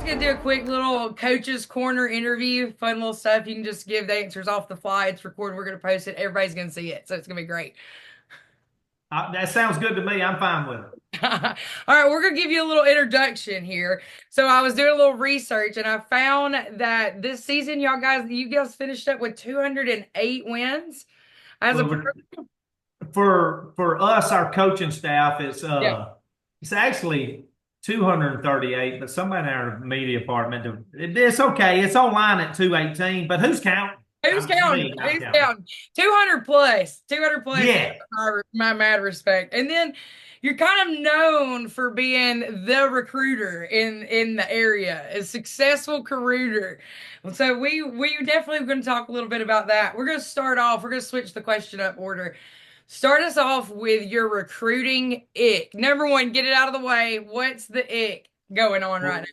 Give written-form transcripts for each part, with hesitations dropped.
going to do a quick little coach's corner interview, fun little stuff. You can just give the answers off the fly. It's recorded. We're going to post it. Everybody's going to see it. So it's going to be great. That sounds good to me. I'm fine with it. All right, we're going to give you a little introduction here. So I was doing a little research and I found that this season, you guys finished up with 208 wins as a Well, for us, our coaching staff, yeah. it's actually 238, but somebody in our media department, it's okay. It's online at 218, but who's counting? Who's counting? I'm Who's counting. counting? 200 plus. 200 plus. Yeah. My mad respect. And then you're kind of known for being the recruiter in the area, a successful recruiter. So we definitely going to talk a little bit about that. We're going to start off. We're going to switch the question up order. Start us off with your recruiting ick. Number one, get it out of the way. What's the ick going on right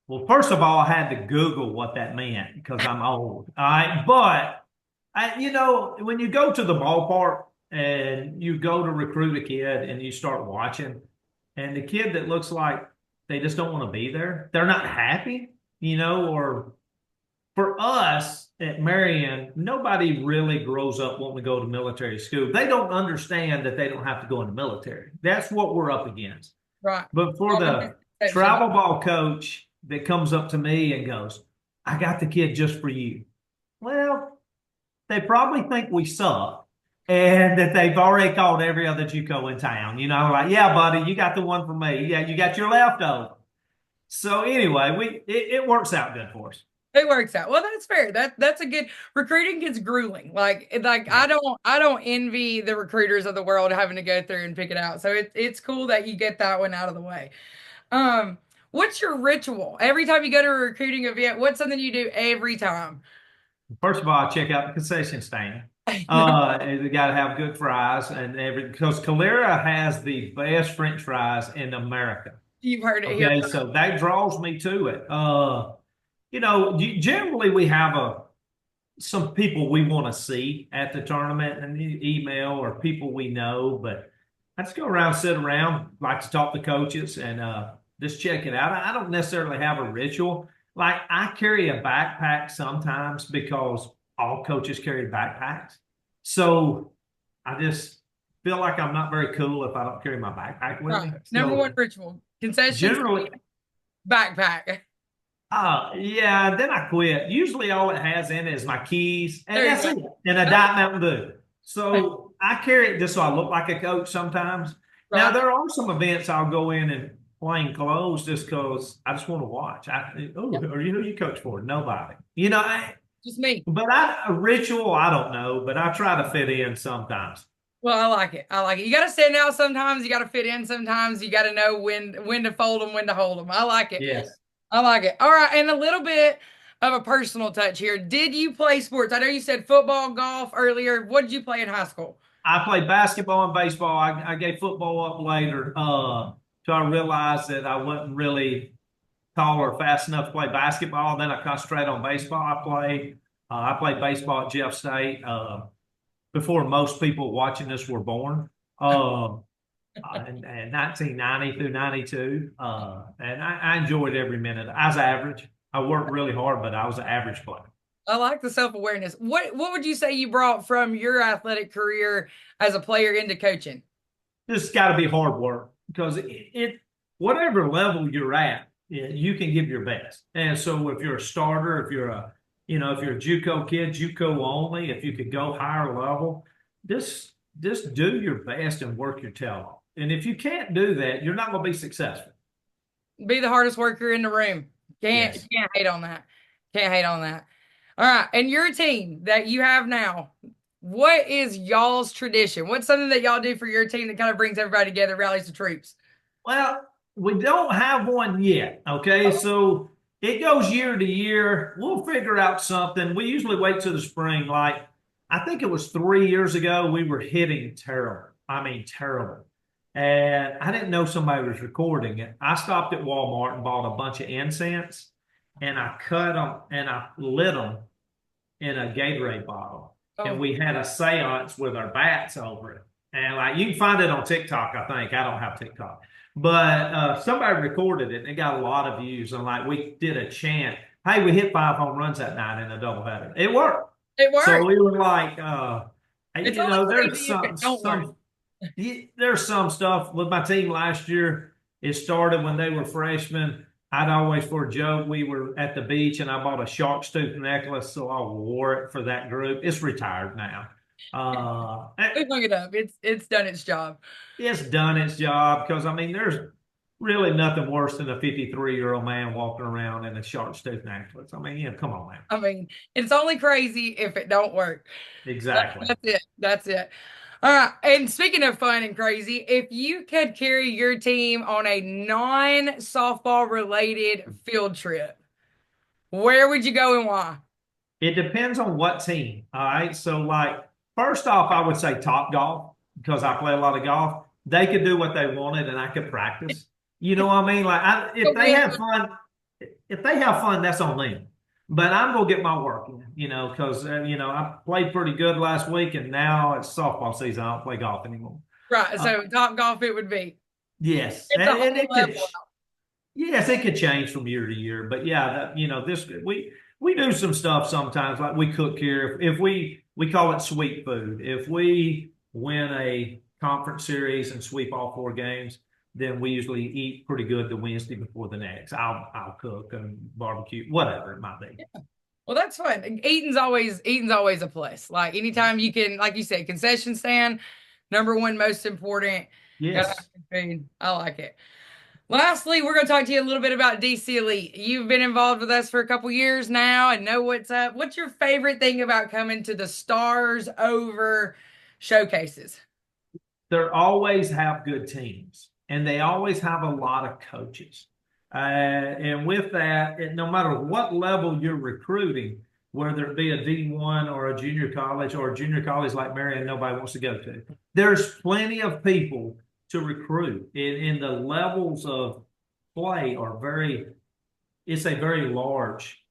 Well, now? well, first of all, I had to Google what that meant because I'm old. All right. But, when you go to the ballpark and you go to recruit a kid and you start watching, and the kid that looks like they just don't want to be there, they're not happy, or for us at Marion, nobody really grows up wanting to go to military school. They don't understand that they don't have to go in the military. That's what we're up against. Right. But for the travel ball coach that comes up to me and goes, I got the kid just for you. Well, they probably think we suck and that they've already called every other JUCO in town. Like, yeah, buddy, you got the one for me. Yeah, you got your leftover. So anyway, it works out good for us. It works out. Well, that's fair. That's a good recruiting gets grueling. Like Yeah. I don't envy the recruiters of the world having to go through and pick it out. So it's cool that you get that one out of the way. What's your ritual? Every time you go to a recruiting event, what's something you do every time? First of all, I check out the concession stand. You got to have good fries and because Calera has the best French fries in America. You've heard it here. Okay, so that draws me to it. Generally we have some people we want to see at the tournament and email or people we know, but I just go around, sit around, like to talk to coaches and just check it out. I don't necessarily have a ritual. Like I carry a backpack sometimes because all coaches carry backpacks. So I just feel like I'm not very cool if I don't carry my backpack with me. Right. Number one So ritual. Concessions, generally, backpack. yeah, then I quit. Usually all it has in it is my keys, and There you that's go. it, and a Diet Mountain Dew. So I carry it just so I look like a coach sometimes. Now, Right. there are some events I'll go in plain clothes just because I just want to watch. Are you who you coach for? Nobody. Just me. But a ritual, I don't know, but I try to fit in sometimes. Well, I like it. I like it. You got to stand out sometimes. You got to fit in sometimes. You got to know when to fold them, when to hold them. I like it. Yes. I like it. All right, and a little bit of a personal touch here. Did you play sports? I know you said football, golf earlier. What did you play in high school? I played basketball and baseball. I gave football up later. So I realized that I wasn't really tall or fast enough to play basketball. Then I concentrated on baseball. I played baseball at Jeff State before most people watching this were born. In 1990 through 92. And I enjoyed every minute. I was average. I worked really hard, but I was an average player. I like the self-awareness. What would you say you brought from your athletic career as a player into coaching? This got to be hard work because whatever level you're at, you can give your best. And so if you're a starter, if you're a JUCO kid, JUCO only, if you could go higher level, just do your best and work your tail off. And if you can't do that, you're not going to be successful. Be the hardest worker in the room. Yes. Can't hate on that. Can't hate on that. All right, and your team that you have now, what is y'all's tradition? What's something that y'all do for your team that kind of brings everybody together, rallies the troops? Well, we don't have one yet. Okay. So it goes year to year. We'll figure out something. We usually wait till the spring. Like, I think it was 3 years ago, we were hitting terrible. I mean, terrible. And I didn't know somebody was recording it. I stopped at Walmart and bought a bunch of incense and I cut them and I lit them in a Gatorade bottle. And Oh, we had a seance with our bats over it. And like you can find it on TikTok, I think. I don't have TikTok. But somebody recorded it and it got a lot of views. And like we did a chant, hey, we hit 5 home runs that night in a doubleheader. It worked. It So worked. we were like, It's only there's crazy if it don't work. there's some stuff with my team last year. It started when they were freshmen. I'd always, for a joke, we were at the beach and I bought a shark's tooth necklace, so I wore it for that group. It's retired now. We hung it up. It's done its job. It's done its job because I mean, there's really nothing worse than a 53-year-old man walking around in a shark's tooth necklace. I mean, come on, man. I mean, it's only crazy if it don't work. Exactly. That's it. That's it. All right. And speaking of fun and crazy, if you could carry your team on a non-softball related field trip, where would you go and why? It depends on what team. All right. So, like, first off, I would say Top Golf because I play a lot of golf. They could do what they wanted and I could practice. You know what I mean? Like, if they have fun, that's on them. But I'm gonna get my work in, because I played pretty good last week, and now it's softball season. I don't play golf anymore. Right. Uh, So Top Golf it would be. yes, It's a and whole it could. level. Yes, it could change from year to year, but yeah, this we do some stuff sometimes. Like we cook here. If we call it sweet food. If we win a conference series and sweep all 4 games, then we usually eat pretty good the Wednesday before the next. I'll cook and barbecue, whatever it might be. Well, that's fun. Eating's always a plus. Like anytime you can, like you said, concession stand, number one most important. Gotta have Yes. good food. I like it. Lastly, we're going to talk to you a little bit about DC Elite. You've been involved with us for a couple years now and know what's up. What's your favorite thing about coming to the Stars Over showcases? They always have good teams and they always have a lot of coaches. And with that, no matter what level you're recruiting, whether it be a D1 or a junior college like Marion, nobody wants to go to, there's plenty of people to recruit. In the levels of play are it's a very large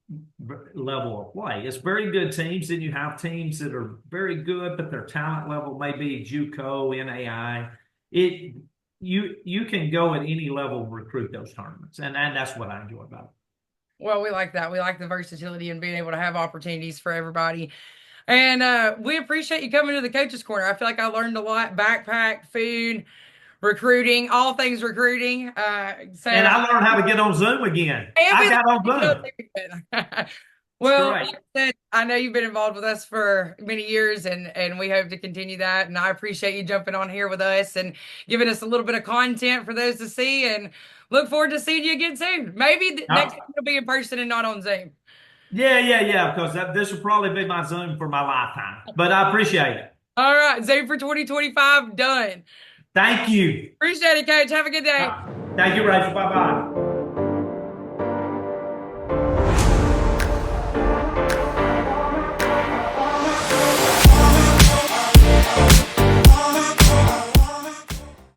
level of play. It's very good teams. Then you have teams that are very good, but their talent level may be JUCO, NAI. You can go at any level and recruit those tournaments, and that's what I enjoy about it. Well, we like that. We like the versatility and being able to have opportunities for everybody. And we appreciate you coming to the Coaches Corner. I feel like I learned a lot: backpack, food, recruiting, all things recruiting. And I learned how to get on Zoom again. I got on Zoom. Well, Right. like I said, I know you've been involved with us for many years, and we hope to continue that. And I appreciate you jumping on here with us and giving us a little bit of content for those to see. And look forward to seeing you again soon. Maybe next time it'll be in person and not on Zoom. Yeah. Because this will probably be my Zoom for my lifetime. But I appreciate it. All right, Zoom for 2025 done. Thank you. Appreciate it, Coach. Have a good day. Thank you, Rachel. Bye bye.